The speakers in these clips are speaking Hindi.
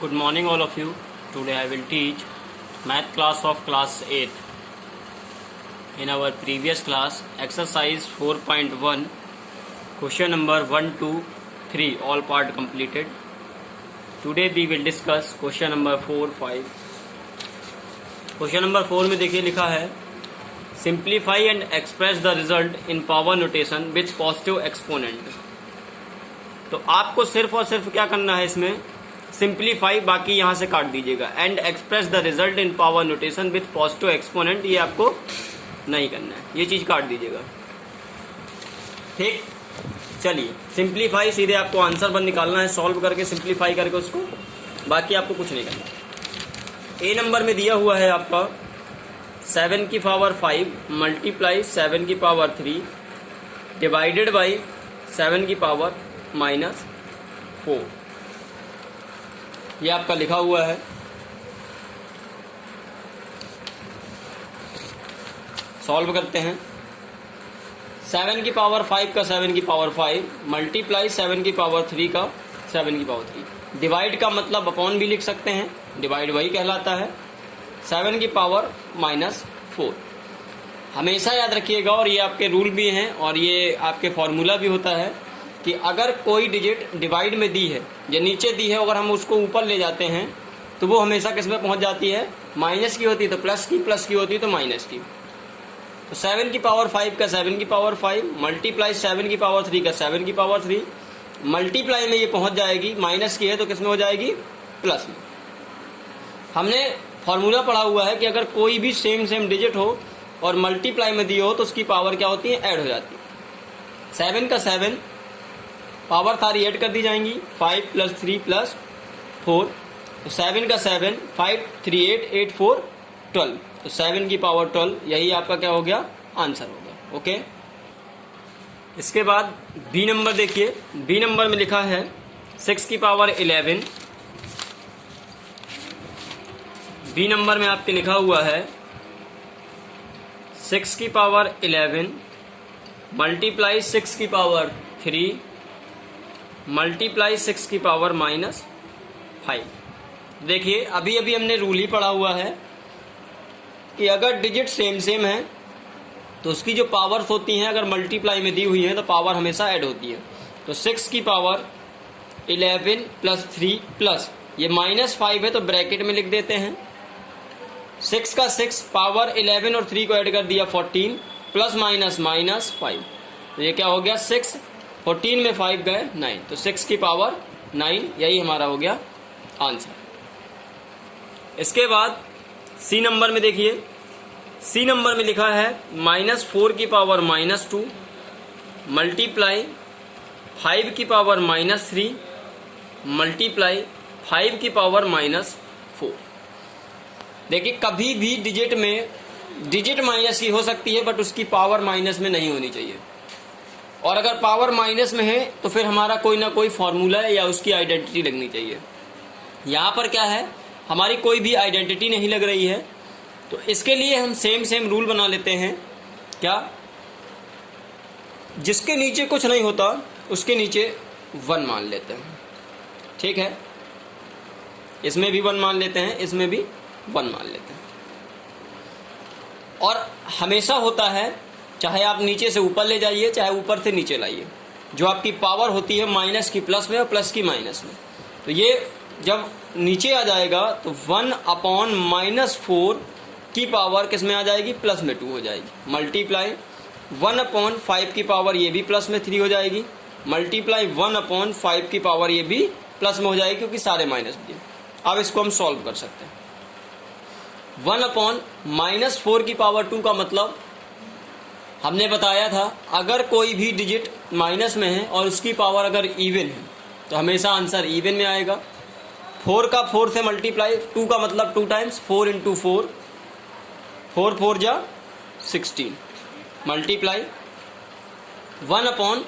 Good morning all of you. Today I will teach math class of class 8th. In our previous class, exercise 4.1, question number 1 to 3 all part completed. Today we will discuss question number 4, 5. Question number 4 में देखिए लिखा है simplify and express the result in power notation with positive exponent. तो आपको सिर्फ और सिर्फ क्या करना है इसमें सिंप्लीफाई, बाकी यहां से काट दीजिएगा. And express the result in power notation with positive exponent, ये आपको नहीं करना है, ये चीज काट दीजिएगा. ठीक, चलिए सिंप्लीफाई सीधे आपको आंसर पर निकालना है, सॉल्व करके सिंप्लीफाई करके उसको, बाकी आपको कुछ नहीं करना. ए नंबर में दिया हुआ है आपका 7 की पावर 5 मल्टीप्लाई 7 की पावर 3 डिवाइडेड बाई 7 की पावर -4. ये आपका लिखा हुआ है. सॉल्व करते हैं. 7 की पावर 5 का 7 की पावर 5 मल्टीप्लाई 7 की पावर 3 का 7 की पावर 3. डिवाइड का मतलब अपॉन भी लिख सकते हैं, डिवाइड वही कहलाता है. 7 की पावर -4 हमेशा याद रखिएगा, और ये आपके रूल भी हैं और ये आपके फॉर्मूला भी होता है कि अगर कोई डिजिट डिवाइड में दी है या नीचे दी है, अगर हम उसको ऊपर ले जाते हैं तो वो हमेशा किस में पहुंच जाती है, माइनस की होती है तो प्लस की, प्लस की होती है तो माइनस की. तो 7 की पावर 5 का 7 की पावर 5 मल्टीप्लाई 7 की पावर 3 का 7 की पावर 3 मल्टीप्लाई में ये पहुंच जाएगी, माइनस की है तो किस में हो जाएगी, प्लस में. हमने फॉर्मूला पढ़ा हुआ है कि अगर कोई भी सेम डिजिट हो और मल्टीप्लाई में दी हो तो उसकी पावर क्या होती है, ऐड हो जाती है. 7 का 7 पावर सारी ऐड कर दी जाएंगी, 5 + 3 + 4. तो 7 का 7 5 3 8 8 4 12. तो 7 की पावर 12, यही आपका क्या हो गया, आंसर हो गया. ओके, इसके बाद बी नंबर देखिए. बी नंबर में लिखा है 6 की पावर 11. बी नंबर में आपके लिखा हुआ है 6 की पावर 11 मल्टीप्लाई 6 की पावर 3 मल्टीप्लाई 6 की पावर -5. देखिए अभी अभी हमने रूल ही पढ़ा हुआ है कि अगर डिजिट सेम है तो उसकी जो पावर्स होती हैं अगर मल्टीप्लाई में दी हुई हैं तो पावर हमेशा ऐड होती है. तो 6 की पावर 11 + 3 प्लस ये -5 है तो ब्रैकेट में लिख देते हैं. 6 का 6 पावर 11 और 3 को ऐड कर दिया 14 प्लस -5. तो ये क्या हो गया, 6 14 में 5 गए 9. तो 6 की पावर 9, यही हमारा हो गया आंसर. इसके बाद सी नंबर में देखिए. सी नंबर में लिखा है -4 की पावर -2 मल्टीप्लाई 5 की पावर -3 मल्टीप्लाई 5 की पावर -4. देखिए कभी भी डिजिट में डिजिट माइनस की हो सकती है बट उसकी पावर माइनस में नहीं होनी चाहिए, और अगर पावर माइनस में है तो फिर हमारा कोई ना कोई फॉर्मूला है या उसकी आइडेंटिटी लगनी चाहिए. यहाँ पर क्या है, हमारी कोई भी आइडेंटिटी नहीं लग रही है, तो इसके लिए हम सेम रूल बना लेते हैं. क्या, जिसके नीचे कुछ नहीं होता उसके नीचे 1 मान लेते हैं. ठीक है, इसमें भी 1 मान लेते हैं, इसमें भी 1 मान लेते हैं. और हमेशा होता है, चाहे आप नीचे से ऊपर ले जाइए चाहे ऊपर से नीचे लाइए, जो आपकी पावर होती है माइनस की प्लस में और प्लस की माइनस में, तो ये जब नीचे आ जाएगा तो 1/-4 की पावर किस में आ जाएगी, प्लस में 2 हो जाएगी. मल्टीप्लाई 1/5 की पावर ये भी प्लस में 3 हो जाएगी. मल्टीप्लाई 1/5 की पावर ये भी प्लस में हो जाएगी क्योंकि सारे माइनस दिए. अब इसको हम सॉल्व कर सकते हैं. 1/-4 की पावर 2 का मतलब हमने बताया था अगर कोई भी डिजिट माइनस में है और उसकी पावर अगर इवन है तो हमेशा आंसर इवन में आएगा. 4 का 4 से मल्टीप्लाई, 2 का मतलब 2 टाइम्स 4 × 4 4 4 जा 16 मल्टीप्लाई 1/,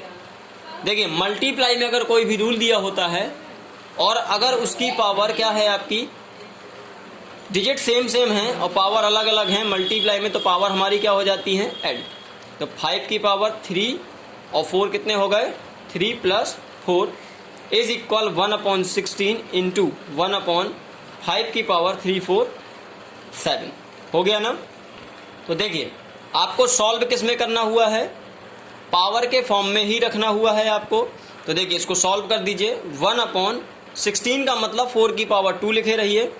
देखिए मल्टीप्लाई में अगर कोई भी रूल दिया होता है और अगर उसकी पावर क्या है, आपकी डिजिट सेम है और पावर अलग अलग है मल्टीप्लाई में, तो पावर हमारी क्या हो जाती है, ऐड. तो 5 की पावर 3 और 4 कितने हो गए, 3 + 4 इज इक्वल 1/16 इंटू 1/5 की पावर 347। हो गया ना। तो देखिए आपको सॉल्व किस में करना हुआ है, पावर के फॉर्म में ही रखना हुआ है आपको। तो देखिए इसको सॉल्व कर दीजिए। 1/16 का मतलब 4 की पावर 2 लिखे रहिए,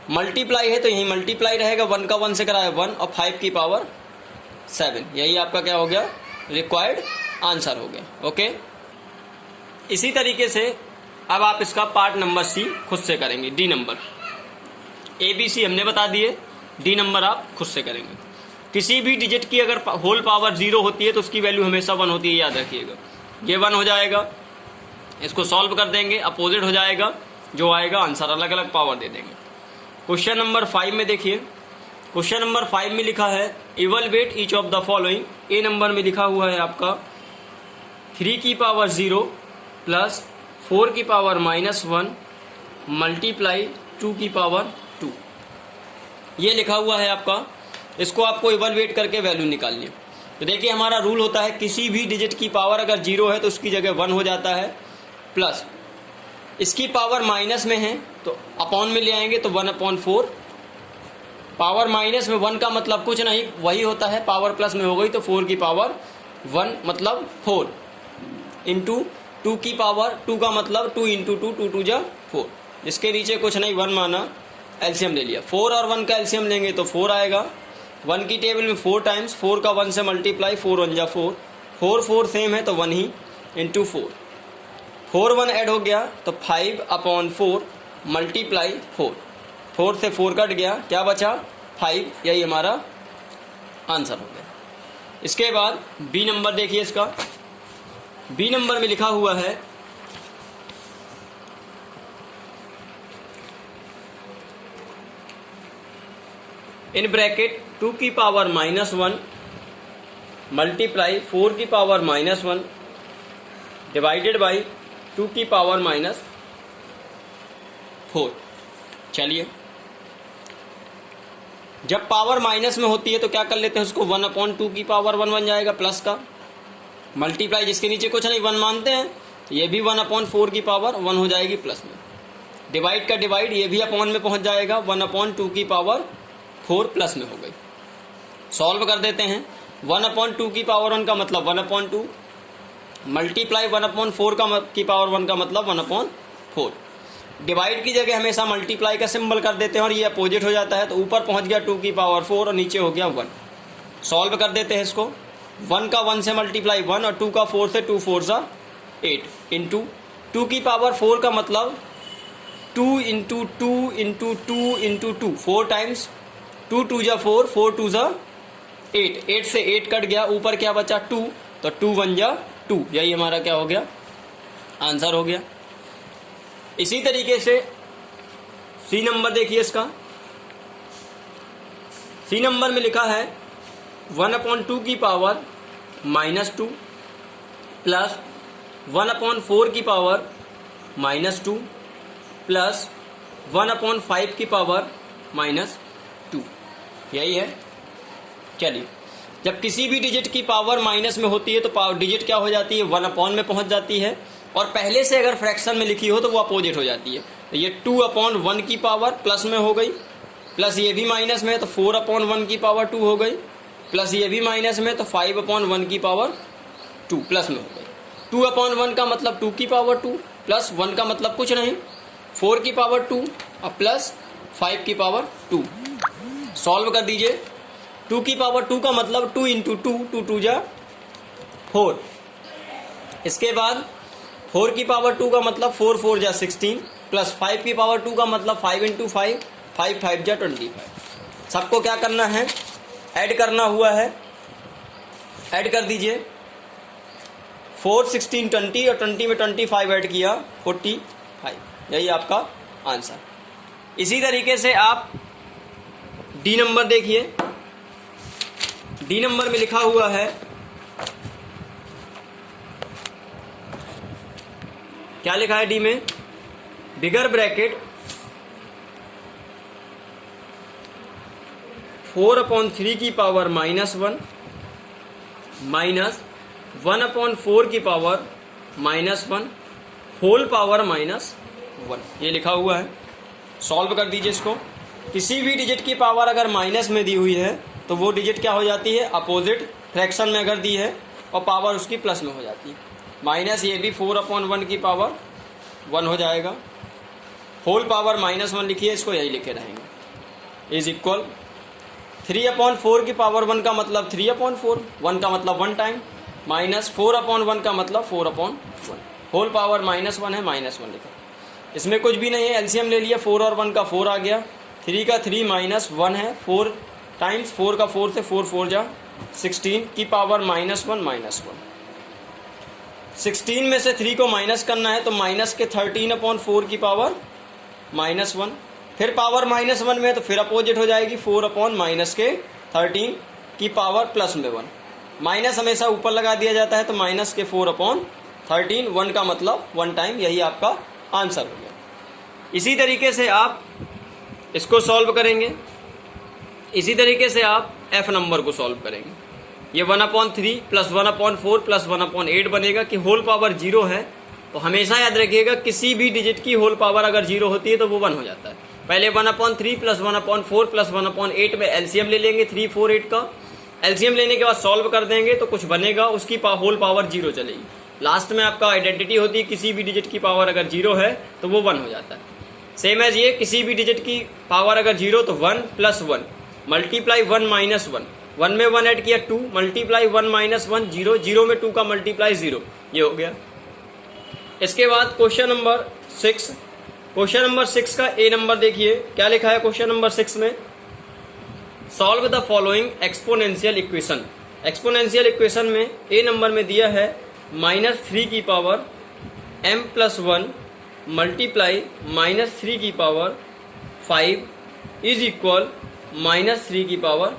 मल्टीप्लाई है तो यही मल्टीप्लाई रहेगा, 1 का 1 से कराए 1 और 5 की पावर 7। यही आपका क्या हो गया, रिक्वायर्ड आंसर हो गया। ओके, इसी तरीके से अब आप इसका पार्ट नंबर सी खुद से करेंगे। D number, A B C हमने बता दिए, डी नंबर आप खुद से करेंगे। किसी भी डिजिट की अगर होल पावर 0 होती है तो उसकी वैल्यू हमेशा 1 होती है, याद रखिएगा। ये 1 हो जाएगा, इसको सॉल्व कर देंगे, अपोजिट हो जाएगा, जो आएगा आंसर अलग अलग पावर दे देंगे। क्वेश्चन नंबर 5 में देखिए, क्वेश्चन नंबर 5 में लिखा है evaluate each of the following. A number में लिखा हुआ है आपका 3 की पावर 0 प्लस 4 की पावर -1 मल्टीप्लाई 2 की पावर 2, ये लिखा हुआ है आपका। इसको आपको इवैल्यूएट करके वैल्यू निकालनी है। तो देखिए हमारा रूल होता है किसी भी डिजिट की पावर अगर 0 है तो उसकी जगह 1 हो जाता है, प्लस इसकी पावर माइनस में है तो अपॉन में ले आएंगे तो 1/4। पावर माइनस में 1 का मतलब कुछ नहीं वही होता है, पावर प्लस में हो गई तो 4 की पावर 1 मतलब 4 इंटू 2 की पावर 2 का मतलब 2 इंटू 2, 2 2 जा 4। इसके नीचे कुछ नहीं 1 माना, एलसीएम ले लिया। 4 और 1 का एलसीएम लेंगे तो 4 आएगा। 1 की टेबल में 4 टाइम्स, 4 का 1 से मल्टीप्लाई, 4 1 जा 4, 4 4 सेम है तो 1 ही इंटू 4, 4 1 ऐड हो गया तो 5/4 मल्टीप्लाई 4, 4 से 4 कट गया, क्या बचा 5, यही हमारा आंसर हो गया। इसके बाद बी नंबर देखिए, इसका बी नंबर में लिखा हुआ है इन ब्रैकेट 2 की पावर -1 मल्टीप्लाई 4 की पावर -1 डिवाइडेड बाई 2 की पावर -4। चलिए जब पावर माइनस में होती है तो क्या कर लेते हैं उसको, 1/2 की पावर 1 बन जाएगा प्लस का, मल्टीप्लाई जिसके नीचे कुछ नहीं 1 मानते हैं तो ये भी 1/4 की पावर 1 हो जाएगी प्लस में, डिवाइड का डिवाइड ये भी अपॉन में पहुंच जाएगा, 1/2 की पावर 4 प्लस में हो गई। सॉल्व कर देते हैं। 1/2 की पावर 1 का मतलब 1/2 मल्टीप्लाई 1/4 की पावर 1 का मतलब 1/4। डिवाइड की जगह हमेशा मल्टीप्लाई का सिंबल कर देते हैं और ये अपोजिट हो जाता है, तो ऊपर पहुंच गया 2 की पावर 4 और नीचे हो गया 1। सॉल्व कर देते हैं इसको। 1 का 1 से मल्टीप्लाई 1 और 2 का 4 से 2 4 सा 8 इंटू 2 की पावर 4 का मतलब 2 इंटू 2 इंटू 2 इंटू 2, 4 टाइम्स, 2 2 जा 4, 4 2 जा 8, 8 से 8 कट गया, ऊपर क्या बचा 2, तो 2 1 जा 2, यही हमारा क्या हो गया आंसर हो गया। इसी तरीके से सी नंबर देखिए, इसका सी नंबर में लिखा है 1/2 की पावर -2 प्लस 1/4 की पावर -2 प्लस 1/5 की पावर -2, यही है। चलिए जब किसी भी डिजिट की पावर माइनस में होती है तो पावर डिजिट क्या हो जाती है 1/, में पहुंच जाती है, और पहले से अगर फ्रैक्शन में लिखी हो तो वो अपोजिट हो जाती है। तो ये 2/1 की पावर प्लस में हो गई, प्लस ये भी माइनस में है तो 4/1 की पावर 2 हो गई, प्लस ये भी माइनस में तो 5/1 की पावर 2 प्लस में हो गई। 2/1 का मतलब 2 की पावर 2 प्लस 1 का मतलब कुछ नहीं 4 की पावर 2 और प्लस 5 की पावर 2। सॉल्व कर दीजिए। 2 की पावर 2 का मतलब 2 इंटू 2, 2 2 जा 4। इसके बाद 4 की पावर 2 का मतलब 4 4 जा 16 प्लस 5 की पावर 2 का मतलब 5 इंटू 5, 5 5 जा 25। सबको क्या करना है, ऐड करना हुआ है, ऐड कर दीजिए। 4 16 20 और 20 में 25 ऐड किया 45, यही आपका आंसर। इसी तरीके से आप डी नंबर देखिए। डी नंबर में लिखा हुआ है क्या लिखा है डी में, बिगर ब्रैकेट 4/3 की पावर -1 माइनस 1/4 की पावर -1 होल पावर -1, ये लिखा हुआ है। सॉल्व कर दीजिए इसको। किसी भी डिजिट की पावर अगर माइनस में दी हुई है तो वो डिजिट क्या हो जाती है, अपोजिट फ्रैक्शन में अगर दी है और पावर उसकी प्लस में हो जाती है। माइनस ये भी 4/1 की पावर 1 हो जाएगा। होल पावर -1 लिखिए, इसको यही लिखे रहेंगे। इज इक्वल 3/4 की पावर 1 का मतलब 3/4, 1 का मतलब 1 टाइम, माइनस 4/1 का मतलब 4/1। होल पावर -1 है, -1 लिखा। इसमें कुछ भी नहीं है, एलसीएम ले लिया, 4 और 1 का 4 आ गया, 3 का 3 -1 है, 4 टाइम्स 4 का 4 से 4 4 जा 16 की पावर -1। 16 में से 3 को माइनस करना है तो माइनस के 13/4 की पावर -1, फिर पावर -1 में तो फिर अपोजिट हो जाएगी 4/-13 की पावर प्लस में 1। माइनस हमेशा ऊपर लगा दिया जाता है तो माइनस के 4/13, 1 का मतलब 1 टाइम, यही आपका आंसर हो गया। इसी तरीके से आप इसको सॉल्व करेंगे, इसी तरीके से आप एफ नंबर को सॉल्व करेंगे। ये 1/3 + 1/4 + 1/8 बनेगा कि होल पावर 0 है। तो हमेशा याद रखिएगा किसी भी डिजिट की होल पावर अगर 0 होती है तो वो 1 हो जाता है। पहले 1/3 + 1/4 + 1/8 में एलसीएम ले लेंगे 3, 4, 8 का। एलसीएम लेने के बाद सॉल्व कर देंगे तो कुछ बनेगा, उसकी होल पावर 0 चलेगी। लास्ट में आपका आइडेंटिटी होती है, किसी भी डिजिट की पावर अगर 0 है तो वो 1 हो जाता है। सेम एज ये, किसी भी डिजिट की पावर अगर 0 तो 1 + 1 मल्टीप्लाई 1 - 1, 1 में 1 ऐड किया 2 मल्टीप्लाई 1 - 1 0, 0 में 2 का मल्टीप्लाई 0, ये हो गया। इसके बाद क्वेश्चन नंबर 6, क्वेश्चन नंबर 6 का ए नंबर देखिए क्या लिखा है क्वेश्चन नंबर 6 में। Solve the following exponential equation. Exponential equation में ए नंबर में दिया है -3 की पावर m + 1 मल्टीप्लाई -3 की पावर 5 इज इक्वल -3 की पावर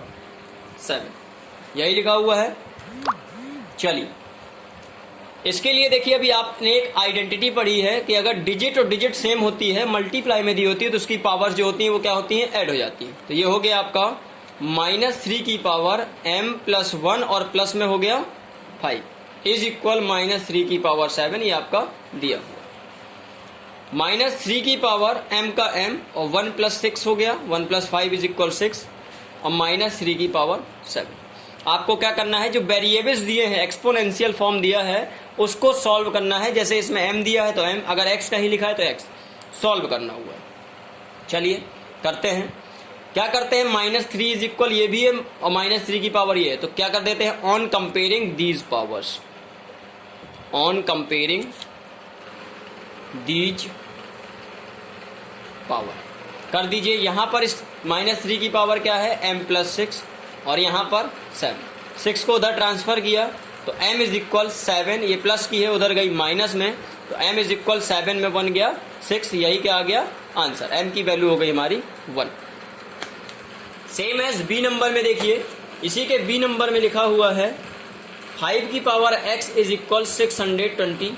7, यही लिखा हुआ है। चलिए इसके लिए देखिए, अभी आपने एक आइडेंटिटी पढ़ी है कि अगर डिजिट और डिजिट सेम होती है, मल्टीप्लाई में दी होती है तो उसकी पावर जो होती है वो क्या होती है, ऐड हो जाती है। तो ये हो गया आपका -3 की पावर m + 1 और प्लस में हो गया 5 इज इक्वल -3 की पावर 7, ये आपका दिया हुआ। -3 की पावर m का m और 1 + 6 हो गया, 1 + 5 इज इक्वल 6 और -3 की पावर 7। आपको क्या करना है, जो वेरिएबल्स दिए हैं, एक्सपोनेंशियल फॉर्म दिया है, उसको सॉल्व करना है। जैसे इसमें m दिया है तो m, अगर x का ही लिखा है तो x सॉल्व करना हुआ है। चलिए करते हैं। क्या करते हैं, -3 इज इक्वल ये भी है और -3 की पावर ये है, तो क्या कर देते हैं, on comparing these powers, on comparing these power कर दीजिए। यहां पर इस -3 की पावर क्या है, m + 6 और यहां पर 7। 6 को उधर ट्रांसफर किया तो m इज इक्वल 7, ये प्लस की है उधर गई माइनस में, तो m इज इक्वल 7 में बन गया 6, यही क्या आ गया आंसर। m की वैल्यू हो गई हमारी 1। सेम एज बी नंबर में देखिए, इसी के बी नंबर में लिखा हुआ है 5 की पावर x इज इक्वल 625।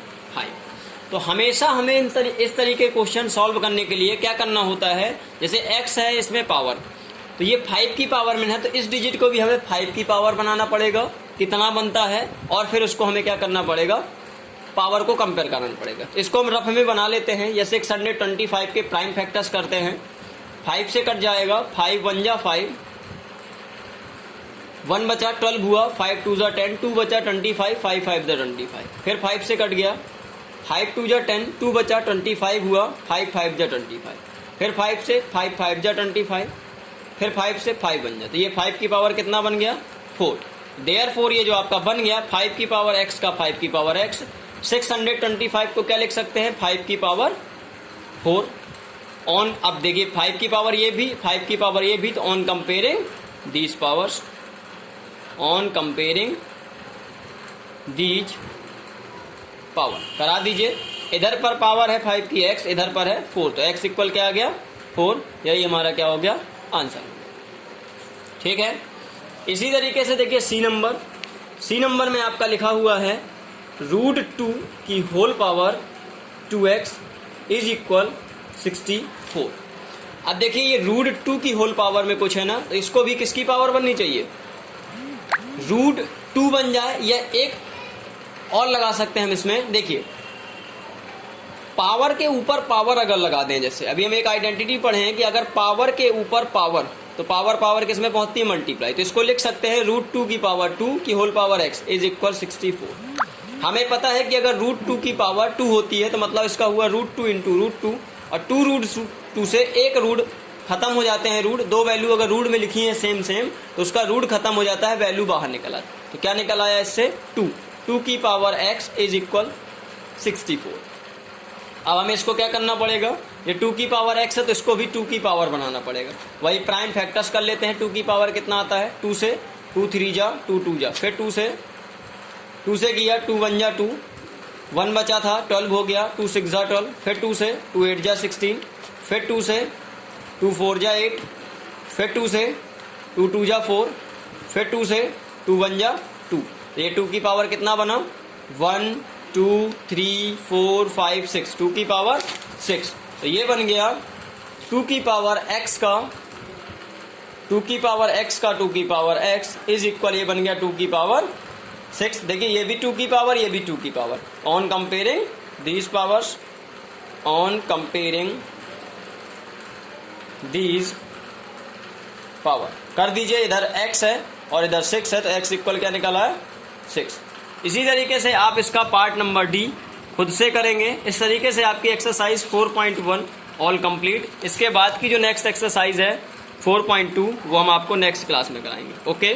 तो हमेशा हमें इस तरीके क्वेश्चन सॉल्व करने के लिए क्या करना होता है, जैसे x है इसमें पावर, तो ये 5 की पावर में है तो इस डिजिट को भी हमें 5 की पावर बनाना पड़ेगा, कितना बनता है, और फिर उसको हमें क्या करना पड़ेगा, पावर को कंपेयर करना पड़ेगा। तो इसको हम रफ में बना लेते हैं, जैसे 625 के प्राइम फैक्टर्स करते हैं। 5 से कट जाएगा, 5 1 जा 5, 1 बचा 12 हुआ, 5 2 जा 10, 2 बचा 25, 5 5 जा 25, फिर 5 से कट गया, 5 2 जा 10, 2 बचा 25 हुआ, 5 5 जा 25, फिर 5 से 5 5 जा 25, फिर 5 से 5 बन जाता, ये 5 की पावर कितना बन गया 4। देयरफॉर ये जो आपका बन गया 5 की पावर x का 5 की पावर x, 625 को क्या लिख सकते हैं 5 की पावर 4 ऑन। अब देखिए 5 की पावर ये भी, 5 की पावर ये भी, तो on comparing these powers, on comparing these power करा दीजिए। इधर पर पावर है 5 की x, इधर पर है 4, तो x इक्वल क्या आ गया 4, यही हमारा क्या हो गया आंसर। ठीक है, इसी तरीके से देखिए सी नंबर, सी नंबर में आपका लिखा हुआ है √2 की whole power 2x is equal 64। अब देखिए ये √2 की होल पावर में कुछ है ना, तो इसको भी किसकी पावर बननी चाहिए, √2 बन जाए, या एक और लगा सकते हैं हम इसमें। देखिए पावर के ऊपर पावर अगर लगा दें, जैसे अभी हम एक आइडेंटिटी पढ़े हैं कि अगर पावर के ऊपर पावर, तो पावर किस में पहुंचती है, मल्टीप्लाई। तो इसको लिख सकते हैं √2 की पावर 2 की whole power x is equal 64। हमें पता है कि अगर √2 की पावर 2 होती है तो मतलब इसका हुआ √2 इंटू √2, और 2√2 से एक रूट खत्म हो जाते हैं। रूट दो वैल्यू अगर रूट में लिखी है सेम तो उसका रूट खत्म हो जाता है, वैल्यू बाहर निकल आती है। तो क्या निकल आया इससे, 2 की पावर x इज इक्वल 64। अब हमें इसको क्या करना पड़ेगा, ये 2 की पावर x है तो इसको भी 2 की पावर बनाना पड़ेगा। वही प्राइम फैक्टर्स कर लेते हैं। 2 की पावर कितना आता है, 2 से 2 3 जा 2 2 जा, फिर 2 से किया 2 1 जा 2, 1 बचा था 12 हो गया, 2 6 जा 12, फिर 2 से 2 8 जा 16, फिर 2 से 2 4 जा 8, फिर 2 से 2 2 जा 4, फिर 2 से 2 1 जा 2। ये 2 की पावर कितना बना, 1 2 3 4 5 6, 2 की पावर 6। तो ये बन गया 2 की पावर x का 2 की पावर x इज इक्वल, ये बन गया 2 की पावर 6। देखिए ये भी 2 की पावर, ये भी 2 की power. On comparing these powers, on comparing these power कर दीजिए। इधर x है और इधर 6 है, तो x इक्वल क्या निकला है, 6। इसी तरीके से आप इसका पार्ट नंबर डी खुद से करेंगे। इस तरीके से आपकी एक्सरसाइज 4.1 ऑल कंप्लीट। इसके बाद की जो नेक्स्ट एक्सरसाइज है 4.2 वो हम आपको नेक्स्ट क्लास में कराएंगे। ओके।